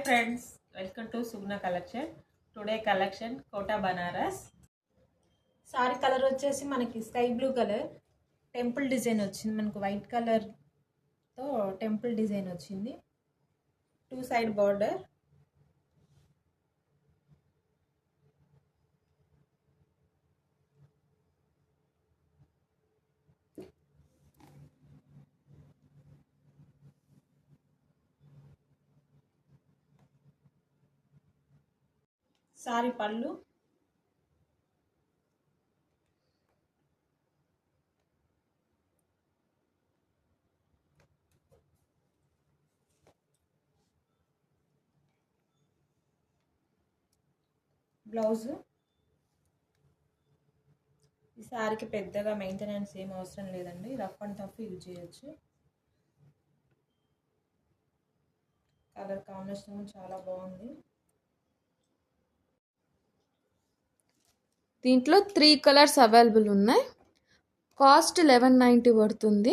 Friends, welcome to Sugna collection. Today collection Kota Banaras sari. Colour వచ్చేసి మనకి sky blue colour, temple design వచ్చింది. మనకు వైట్ కలర్తో టెంపుల్ డిజైన్ వచ్చింది. 2 సైడ్ బార్డర్. సారీ పళ్ళు, బ్లౌజ్. ఈ సారీకి పెద్దగా మెయింటెనెన్స్ ఏం అవసరం లేదండి, రఫ్ అండ్ టఫ్ యూజ్ చేయొచ్చు. కలర్ కాంబినేషన్ చాలా బాగుంది. దీంట్లో 3 కలర్స్ అవైలబుల్ ఉన్నాయి. కాస్ట్ 1190 పడుతుంది.